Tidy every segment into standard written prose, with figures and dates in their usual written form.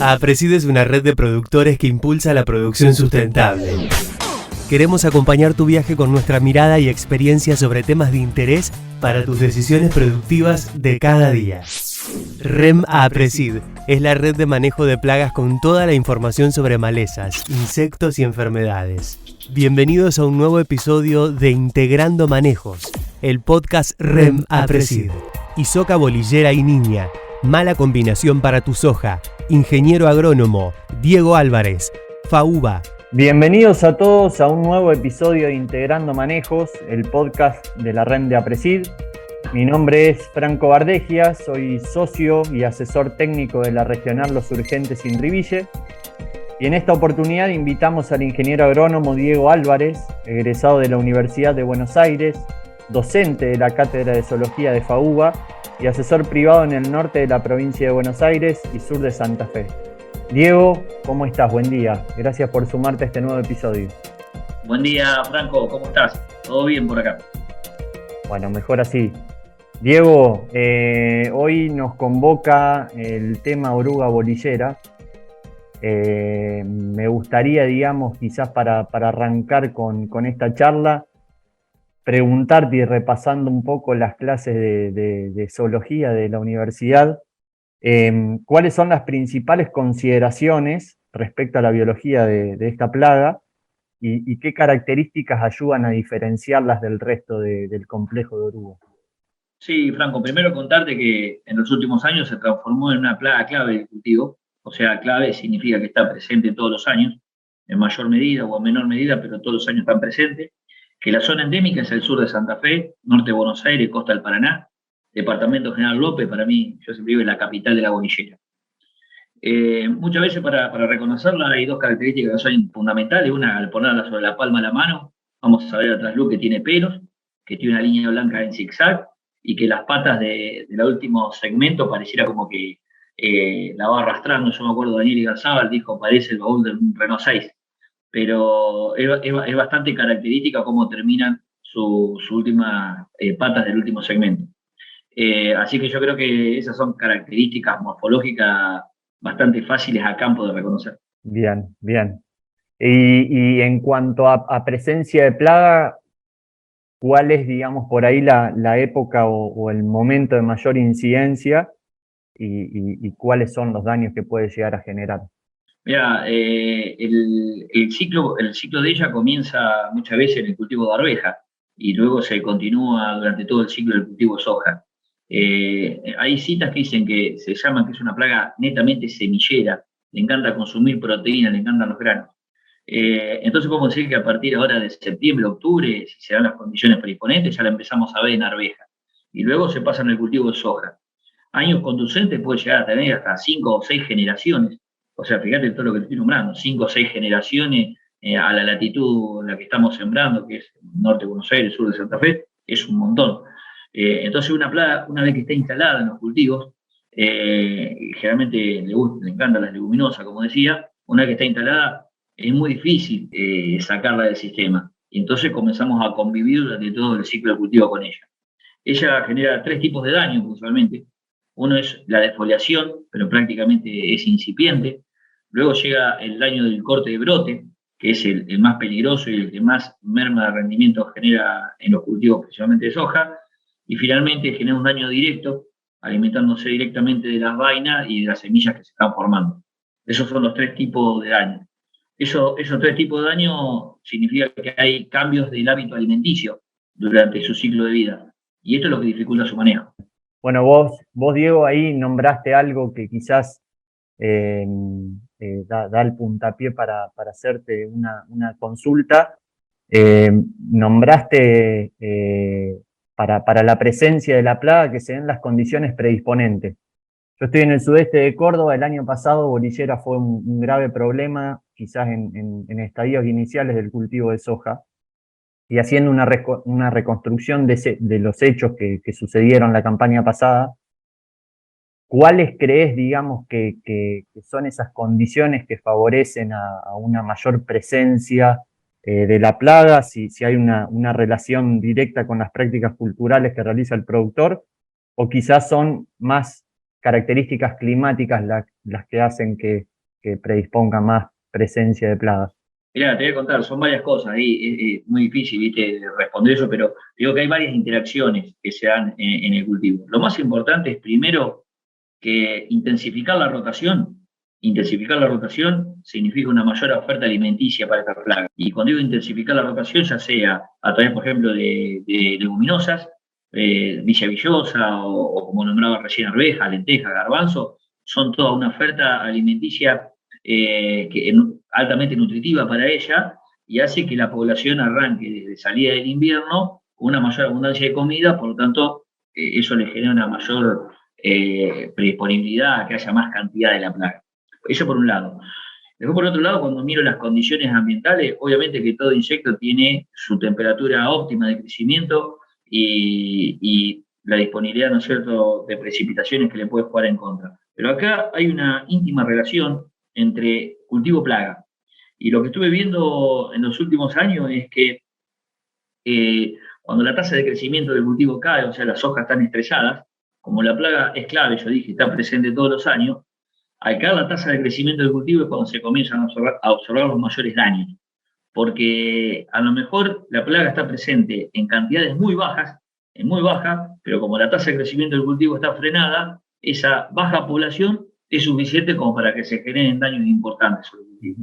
APRESID es una red de productores que impulsa la producción sustentable. Queremos acompañar tu viaje con nuestra mirada y experiencia sobre temas de interés para tus decisiones productivas de cada día. REM APRESID es la red de manejo de plagas con toda la información sobre malezas, insectos y enfermedades. Bienvenidos a un nuevo episodio de Integrando Manejos, el podcast REM APRESID. Isoca bolillera y niña, mala combinación para tu soja. Ingeniero agrónomo Diego Álvarez, FAUBA. Bienvenidos a todos a un nuevo episodio de Integrando Manejos, el podcast de la REM de APRESID. Mi nombre es Franco Bardegia, soy socio y asesor técnico de la Regional Los Urgentes Inriville. Y en esta oportunidad invitamos al ingeniero agrónomo Diego Álvarez, egresado de la Universidad de Buenos Aires, docente de la Cátedra de Zoología de FAUBA y asesor privado en el norte de la provincia de Buenos Aires y sur de Santa Fe. Diego, ¿cómo estás? Buen día. Gracias por sumarte a este nuevo episodio. Buen día, Franco. ¿Cómo estás? ¿Todo bien por acá? Bueno, mejor así. Diego, hoy nos convoca el tema oruga bolillera. Me gustaría, digamos, quizás para arrancar con esta charla, preguntarte y repasando un poco las clases de zoología de la universidad, ¿cuáles son las principales consideraciones respecto a la biología de esta plaga y qué características ayudan a diferenciarlas del resto del complejo de oruga? Sí, Franco, primero contarte que en los últimos años se transformó en una plaga clave del cultivo. O sea, clave significa que está presente todos los años, en mayor medida o en menor medida, pero todos los años están presentes. Que la zona endémica es el sur de Santa Fe, norte de Buenos Aires, costa del Paraná, departamento General López. Para mí, yo siempre vivo en la capital de la bolillera. Muchas veces para reconocerla hay dos características que son fundamentales. Una, al ponerla sobre la palma de la mano, vamos a ver el trasluz que tiene pelos, que tiene una línea blanca en zigzag, y que las patas del último segmento pareciera como que la va arrastrando. Yo me acuerdo, Daniel Igarzábal dijo, parece el baúl de un Renault 6. Pero es bastante característica cómo terminan sus últimas patas del último segmento. Así que yo creo que esas son características morfológicas bastante fáciles a campo de reconocer. Bien, bien. Y en cuanto a presencia de plaga, ¿cuál es, digamos, por ahí la época o el momento de mayor incidencia y cuáles son los daños que puede llegar a generar? Mira, el ciclo de ella comienza muchas veces en el cultivo de arveja y luego se continúa durante todo el ciclo del cultivo de soja. Hay citas que dicen que se llaman que es una plaga netamente semillera, le encanta consumir proteína, le encantan los granos. Entonces podemos decir que a partir ahora de septiembre, octubre, si se dan las condiciones predisponentes, ya la empezamos a ver en arveja. Y luego se pasa en el cultivo de soja. Años conducentes puede llegar a tener hasta 5 o 6 generaciones. O sea, fíjate todo lo que estoy nombrando, 5 o 6 generaciones a la latitud en la que estamos sembrando, que es norte de Buenos Aires, sur de Santa Fe, es un montón. Entonces una plaga, una vez que está instalada en los cultivos, generalmente le encantan las leguminosas, como decía, una vez que está instalada es muy difícil sacarla del sistema. Y entonces comenzamos a convivir durante todo el ciclo de cultivo con ella. Ella genera 3 tipos de daños, usualmente. Uno es la defoliación, pero prácticamente es incipiente. Luego llega el daño del corte de brote, que es el más peligroso y el que más merma de rendimiento genera en los cultivos, principalmente de soja. Y finalmente genera un daño directo, alimentándose directamente de las vainas y de las semillas que se están formando. Esos son los 3 tipos de daño. Esos 3 tipos de daño significa que hay cambios del hábito alimenticio durante su ciclo de vida. Y esto es lo que dificulta su manejo. Bueno, vos Diego, ahí nombraste algo que quizás da el puntapié para hacerte una consulta. Nombraste para la presencia de la plaga que se den las condiciones predisponentes. Yo estoy en el sudeste de Córdoba. El año pasado bolillera fue un grave problema, quizás en estadios iniciales del cultivo de soja. Y haciendo una reconstrucción de los hechos que sucedieron la campaña pasada, ¿cuáles crees, digamos, que son esas condiciones que favorecen a una mayor presencia de la plaga? Si hay una relación directa con las prácticas culturales que realiza el productor, o quizás son más características climáticas las que hacen que que predispongan más presencia de plagas? Mirá, te voy a contar, son varias cosas, ahí es muy difícil, ¿viste?, responder eso, pero digo que hay varias interacciones que se dan en el cultivo. Lo más importante es primero que intensificar la rotación significa una mayor oferta alimenticia para esta plaga. Y cuando digo intensificar la rotación, ya sea a través, por ejemplo, de leguminosas, villa villosa o como nombraba recién, arveja, lenteja, garbanzo, son toda una oferta alimenticia altamente nutritiva para ella y hace que la población arranque desde salida del invierno con una mayor abundancia de comida, por lo tanto, eso le genera una mayor predisponibilidad a que haya más cantidad de la plaga. Eso por un lado. Después, por otro lado, cuando miro las condiciones ambientales, obviamente que todo insecto tiene su temperatura óptima de crecimiento y la disponibilidad, ¿no es cierto?, de precipitaciones que le puede jugar en contra. Pero acá hay una íntima relación entre cultivo-plaga. Y lo que estuve viendo en los últimos años es que cuando la tasa de crecimiento del cultivo cae, o sea, las hojas están estresadas, como la plaga es clave, yo dije, está presente todos los años, al caer la tasa de crecimiento del cultivo es cuando se comienzan a observar los mayores daños. Porque a lo mejor la plaga está presente en cantidades muy bajas, pero como la tasa de crecimiento del cultivo está frenada, esa baja población es suficiente como para que se generen daños importantes sobre el cultivo.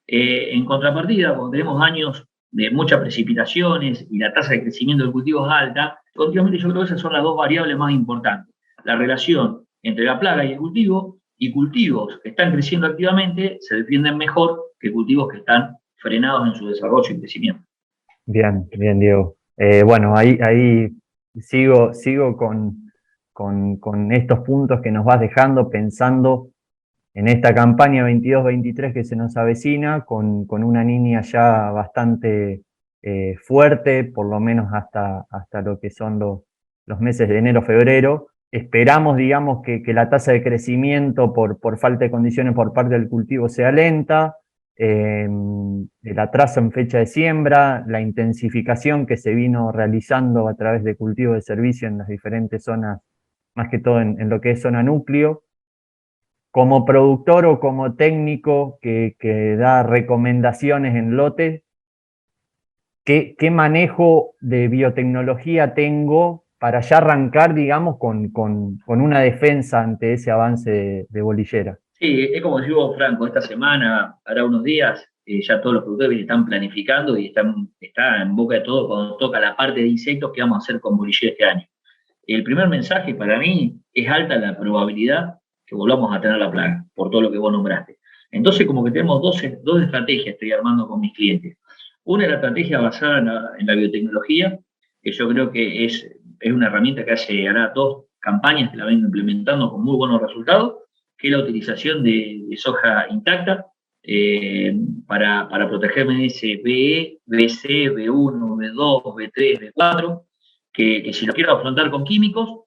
En contrapartida, cuando tenemos años de muchas precipitaciones y la tasa de crecimiento del cultivo es alta, continuamente yo creo que esas son las dos variables más importantes. La relación entre la plaga y el cultivo, y cultivos que están creciendo activamente se defienden mejor que cultivos que están frenados en su desarrollo y crecimiento. Bien, bien, Diego. Bueno, ahí sigo con estos puntos que nos vas dejando, pensando en esta campaña 22-23 que se nos avecina, con una línea ya bastante fuerte, por lo menos hasta lo que son los meses de enero-febrero. Esperamos, digamos, que la tasa de crecimiento por falta de condiciones por parte del cultivo sea lenta, el atraso en fecha de siembra, la intensificación que se vino realizando a través de cultivo de servicio en las diferentes zonas, más que todo en lo que es zona núcleo. Como productor o como técnico que da recomendaciones en lotes, ¿qué manejo de biotecnología tengo para ya arrancar, digamos, con una defensa ante ese avance de bolillera? Sí, es como digo, Franco, esta semana, hará unos días, ya todos los productores están planificando y está en boca de todo cuando toca la parte de insectos que vamos a hacer con bolillera este año. El primer mensaje para mí es alta la probabilidad que volvamos a tener la plaga, por todo lo que vos nombraste. Entonces, como que tenemos dos estrategias, estoy armando con mis clientes. Una es la estrategia basada en la biotecnología, que yo creo que es una herramienta que hará 2 campañas que la vengo implementando con muy buenos resultados, que es la utilización de soja intacta para protegerme de ese BE, BC, B1, B2, B3, B4, que si lo quiero afrontar con químicos,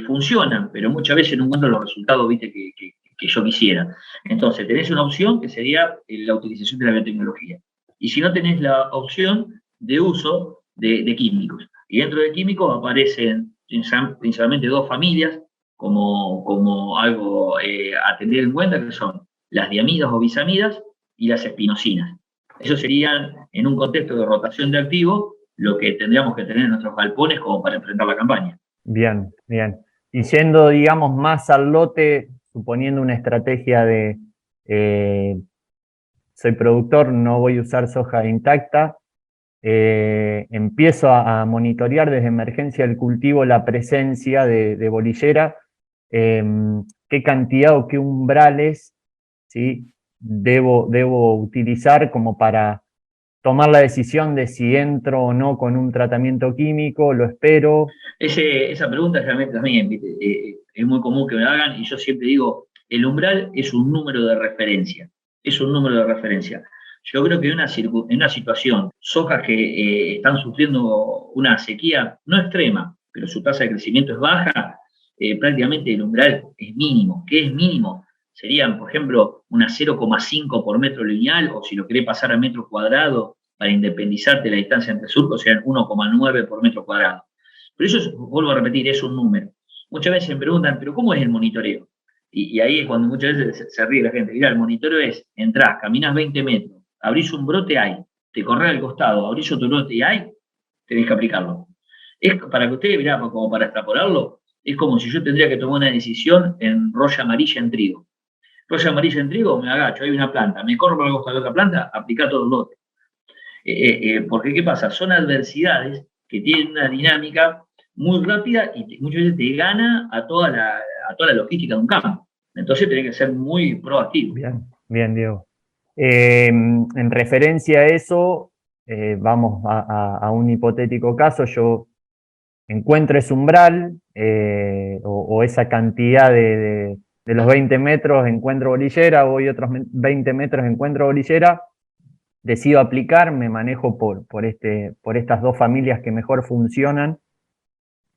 funcionan, pero muchas veces no encuentro los resultados, ¿viste?, que yo quisiera. Entonces, tenés una opción que sería la utilización de la biotecnología. Y si no, tenés la opción de uso de químicos. Y dentro de químicos aparecen principalmente 2 familias como algo a tener en cuenta, que son las diamidas o bisamidas y las espinocinas. Eso serían, en un contexto de rotación de activos, lo que tendríamos que tener en nuestros galpones como para enfrentar la campaña. Bien, bien. Y yendo, digamos, más al lote, suponiendo una estrategia de soy productor, no voy a usar soja intacta, empiezo a monitorear desde emergencia del cultivo la presencia de bolillera, qué cantidad o qué umbrales, ¿sí?, debo utilizar como para tomar la decisión de si entro o no con un tratamiento químico, lo espero. Esa pregunta realmente también, ¿viste? Es muy común que me la hagan y yo siempre digo, el umbral es un número de referencia, Yo creo que en una situación, sojas que están sufriendo una sequía no extrema, pero su tasa de crecimiento es baja, prácticamente el umbral es mínimo. ¿Qué es mínimo? Serían, por ejemplo, una 0,5 por metro lineal, o si lo querés pasar a metro cuadrado para independizarte de la distancia entre surcos, serían 1,9 por metro cuadrado. Pero eso, vuelvo a repetir, es un número. Muchas veces me preguntan, ¿pero cómo es el monitoreo? Y ahí es cuando muchas veces se ríe la gente. Mirá, el monitoreo es, entrás, caminas 20 metros, abrís un brote, hay, te corres al costado, abrís otro brote y hay, tenés que aplicarlo. Es para que ustedes, mirá, como para extrapolarlo, es como si yo tendría que tomar una decisión en roya amarilla en trigo. Roya amarilla en trigo, me agacho, hay una planta, me corro por el costado de otra planta, aplica todo el lote. Porque, ¿qué pasa? Son adversidades que tienen una dinámica muy rápida y muchas veces te gana a toda la logística de un campo. Entonces tenés que ser muy proactivo. Bien, bien, Diego. En referencia a eso, vamos a un hipotético caso. Yo encuentro ese umbral o esa cantidad de los 20 metros, encuentro bolillera, voy otros 20 metros, encuentro bolillera, decido aplicar, me manejo por estas dos familias que mejor funcionan.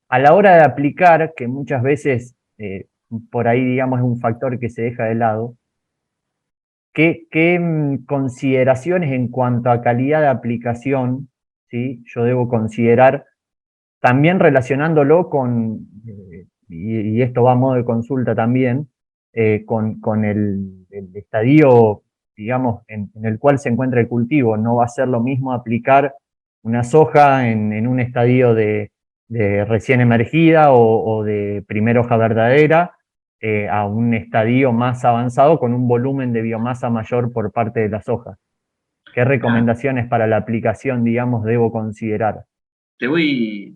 A la hora de aplicar, que muchas veces por ahí, digamos, es un factor que se deja de lado, ¿qué consideraciones en cuanto a calidad de aplicación, ¿sí?, yo debo considerar, también relacionándolo con, y esto va a modo de consulta también, con el estadio, digamos, en el cual se encuentra el cultivo? No va a ser lo mismo aplicar una soja en un estadio de recién emergida o de primera hoja verdadera, a un estadio más avanzado con un volumen de biomasa mayor por parte de las hojas. ¿Qué recomendaciones para la aplicación, digamos, debo considerar? Te voy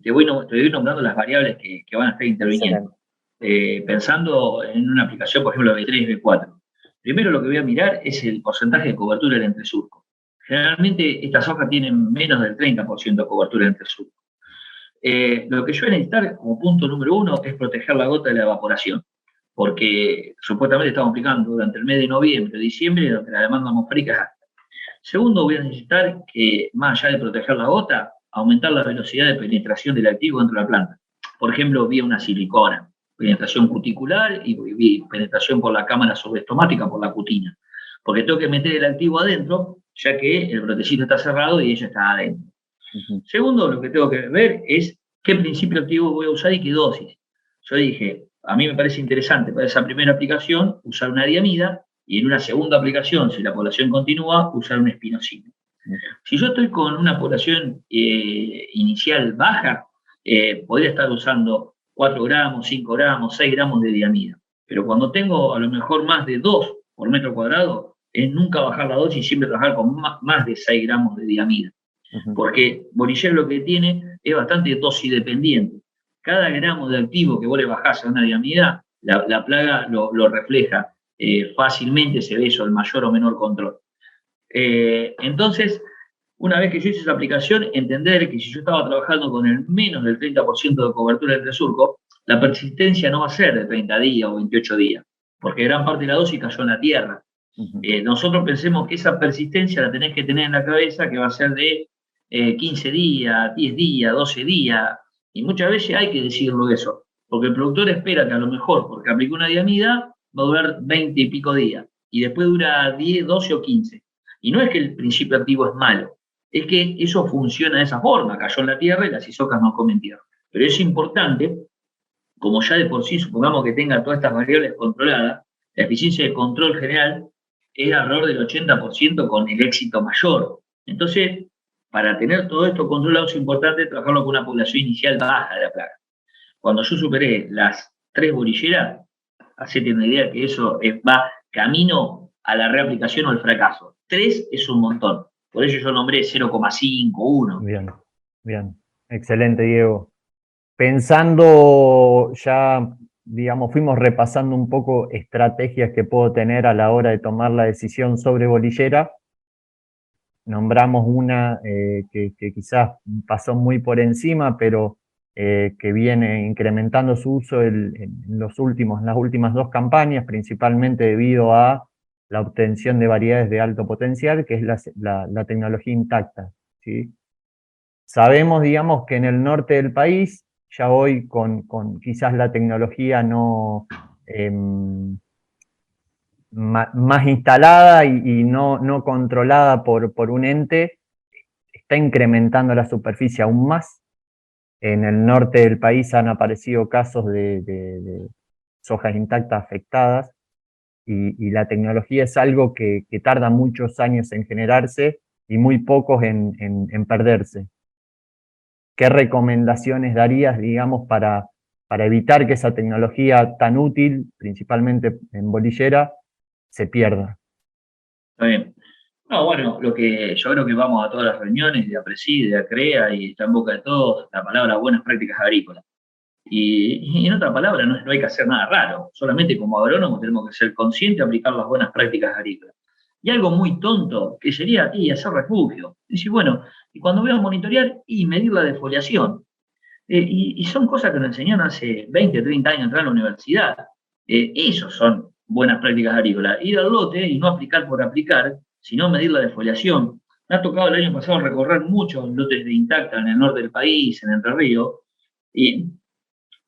nombrando las variables que van a estar interviniendo. Pensando en una aplicación, por ejemplo, B3 y B4. Primero lo que voy a mirar es el porcentaje de cobertura del entresurco. Generalmente estas hojas tienen menos del 30% de cobertura del entresurco. Lo que yo voy a necesitar como punto número 1 es proteger la gota de la evaporación, porque supuestamente estamos aplicando durante el mes de noviembre, diciembre, donde la demanda atmosférica es alta. Segundo, voy a necesitar que, más allá de proteger la gota, aumentar la velocidad de penetración del activo dentro de la planta. Por ejemplo, vía una silicona, penetración cuticular y penetración por la cámara subestomática, por la cutina. Porque tengo que meter el activo adentro, ya que el brotecito está cerrado y ella está adentro. Segundo, lo que tengo que ver es qué principio activo voy a usar y qué dosis. Yo dije, a mí me parece interesante para esa primera aplicación usar una diamida y en una segunda aplicación, si la población continúa, usar un espinosina. Si yo estoy con una población inicial baja, podría estar usando 4 gramos, 5 gramos, 6 gramos de diamida. Pero cuando tengo a lo mejor más de 2 por metro cuadrado, es nunca bajar la dosis y siempre trabajar con más de 6 gramos de diamida. Porque bolillero lo que tiene es bastante dosis dependiente. Cada gramo de activo que vos le bajás a una diamida, la plaga lo refleja fácilmente, se ve eso, el mayor o menor control. Entonces, una vez que yo hice esa aplicación, entender que si yo estaba trabajando con el menos del 30% de cobertura del entresurco, la persistencia no va a ser de 30 días o 28 días, porque gran parte de la dosis cayó en la tierra. Nosotros pensemos que esa persistencia la tenés que tener en la cabeza, que va a ser de 15 días, 10 días, 12 días, y muchas veces hay que decirlo eso, porque el productor espera que a lo mejor, porque aplicó una diamida, va a durar 20 y pico días, y después dura 10, 12 o 15. Y no es que el principio activo es malo, es que eso funciona de esa forma, cayó en la tierra y las isocas no comen tierra. Pero es importante, como ya de por sí supongamos que tenga todas estas variables controladas, la eficiencia de control general es alrededor del 80% con el éxito mayor. Entonces, para tener todo esto controlado es importante trabajarlo con una población inicial baja de la plaga. Cuando yo superé las 3 bolilleras, hacete una idea que eso va camino a la reaplicación o al fracaso. 3 es un montón. Por eso yo nombré 0,5, 1. Bien, bien. Excelente, Diego. Pensando ya, digamos, fuimos repasando un poco estrategias que puedo tener a la hora de tomar la decisión sobre bolillera. Nombramos una que quizás pasó muy por encima, pero que viene incrementando su uso en las últimas 2 campañas, principalmente debido a la obtención de variedades de alto potencial, que es la tecnología intacta, ¿sí? Sabemos, digamos, que en el norte del país, ya hoy con quizás la tecnología no más instalada y no controlada por un ente, está incrementando la superficie aún más. En el norte del país han aparecido casos de sojas intactas afectadas, y la tecnología es algo que tarda muchos años en generarse y muy pocos en perderse. ¿Qué recomendaciones darías, digamos, para evitar que esa tecnología tan útil, principalmente en bolillera, se pierda? Está bien. No, bueno, yo creo que vamos a todas las reuniones de APRESID, de ACREA, y está en boca de todos la palabra buenas prácticas agrícolas. Y en otra palabra, no hay que hacer nada raro, solamente como agrónomos tenemos que ser conscientes de aplicar las buenas prácticas agrícolas. Y algo muy tonto, que sería hacer refugio. Y decir, bueno, y cuando voy a monitorear y medir la defoliación. Y son cosas que nos enseñaron hace 20, 30 años atrás en la universidad. Esos son buenas prácticas agrícolas. Ir al lote y no aplicar por aplicar, sino medir la defoliación. Me ha tocado el año pasado recorrer muchos lotes de Intacta en el norte del país, en Entre Ríos, y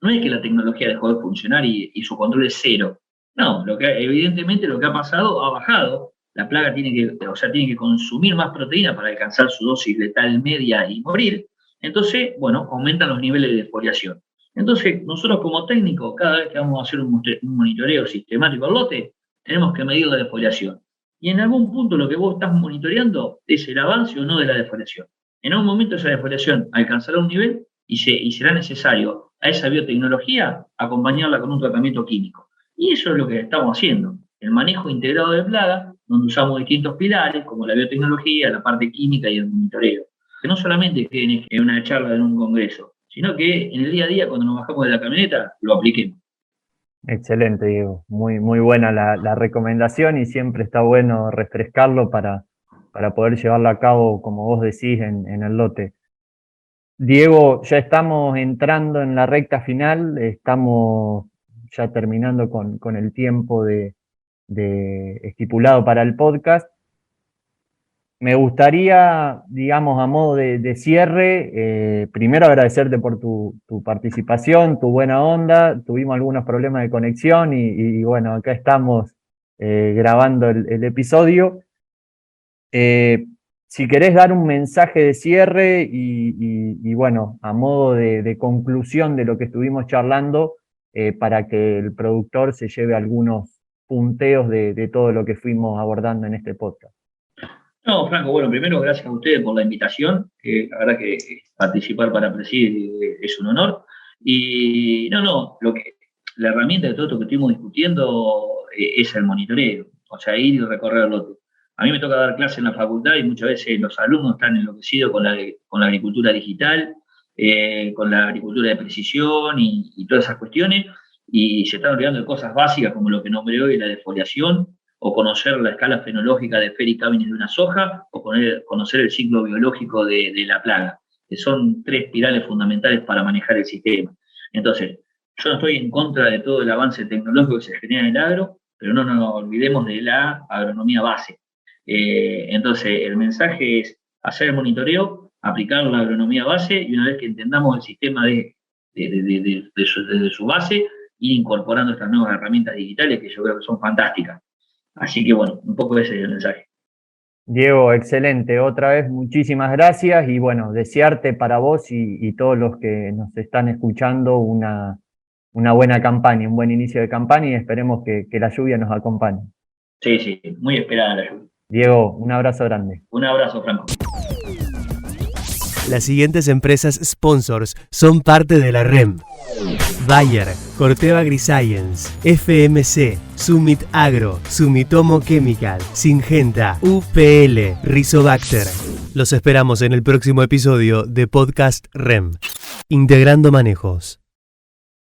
no es que la tecnología dejó de funcionar y su control es cero. No, evidentemente lo que ha pasado ha bajado. La plaga tiene que consumir más proteína para alcanzar su dosis letal media y morir. Entonces, bueno, aumentan los niveles de defoliación. Entonces, nosotros como técnicos, cada vez que vamos a hacer un monitoreo sistemático al lote, tenemos que medir la defoliación. Y en algún punto lo que vos estás monitoreando es el avance o no de la defoliación. En algún momento esa defoliación alcanzará un nivel y será necesario a esa biotecnología acompañarla con un tratamiento químico. Y eso es lo que estamos haciendo, el manejo integrado de plagas, donde usamos distintos pilares, como la biotecnología, la parte química y el monitoreo. Que no solamente quede en una charla en un congreso, sino que en el día a día, cuando nos bajamos de la camioneta, lo apliquemos. Excelente, Diego. Muy, muy buena la recomendación, y siempre está bueno refrescarlo para poder llevarlo a cabo, como vos decís, en el lote. Diego, ya estamos entrando en la recta final, estamos ya terminando con el tiempo estipulado para el podcast. Me gustaría, digamos, a modo de cierre, primero agradecerte por tu participación, tu buena onda. Tuvimos algunos problemas de conexión y bueno, acá estamos grabando el episodio. Si querés dar un mensaje de cierre y bueno, a modo de conclusión de lo que estuvimos charlando, para que el productor se lleve algunos punteos de todo lo que fuimos abordando en este podcast. No, Franco, bueno, primero gracias a ustedes por la invitación, que la verdad que participar para presidir es un honor. Y la herramienta de todo esto que estuvimos discutiendo es el monitoreo, o sea, ir y recorrer el lote. A mí me toca dar clase en la facultad y muchas veces los alumnos están enloquecidos con la agricultura digital, con la agricultura de precisión y todas esas cuestiones, y se están olvidando de cosas básicas como lo que nombré hoy, la defoliación, o conocer la escala fenológica de Fer y Cabinis de una soja, o conocer el ciclo biológico de la plaga, que son 3 pilares fundamentales para manejar el sistema. Entonces, yo no estoy en contra de todo el avance tecnológico que se genera en el agro, pero no nos olvidemos de la agronomía base. Entonces, el mensaje es hacer el monitoreo, aplicar la agronomía base, y una vez que entendamos el sistema desde su base, ir incorporando estas nuevas herramientas digitales que yo creo que son fantásticas. Así que bueno, un poco ese es el mensaje. Diego, excelente. Otra vez, muchísimas gracias, y bueno, desearte para vos y todos los que nos están escuchando una buena campaña, un buen inicio de campaña, y esperemos que la lluvia nos acompañe. Sí, muy esperada la lluvia. Diego, un abrazo grande. Un abrazo, Franco. Las siguientes empresas sponsors son parte de la REM: Bayer, Corteva AgriScience, FMC, Summit Agro, Sumitomo Chemical, Syngenta, UPL, Rizobacter. Los esperamos en el próximo episodio de Podcast REM, Integrando Manejos.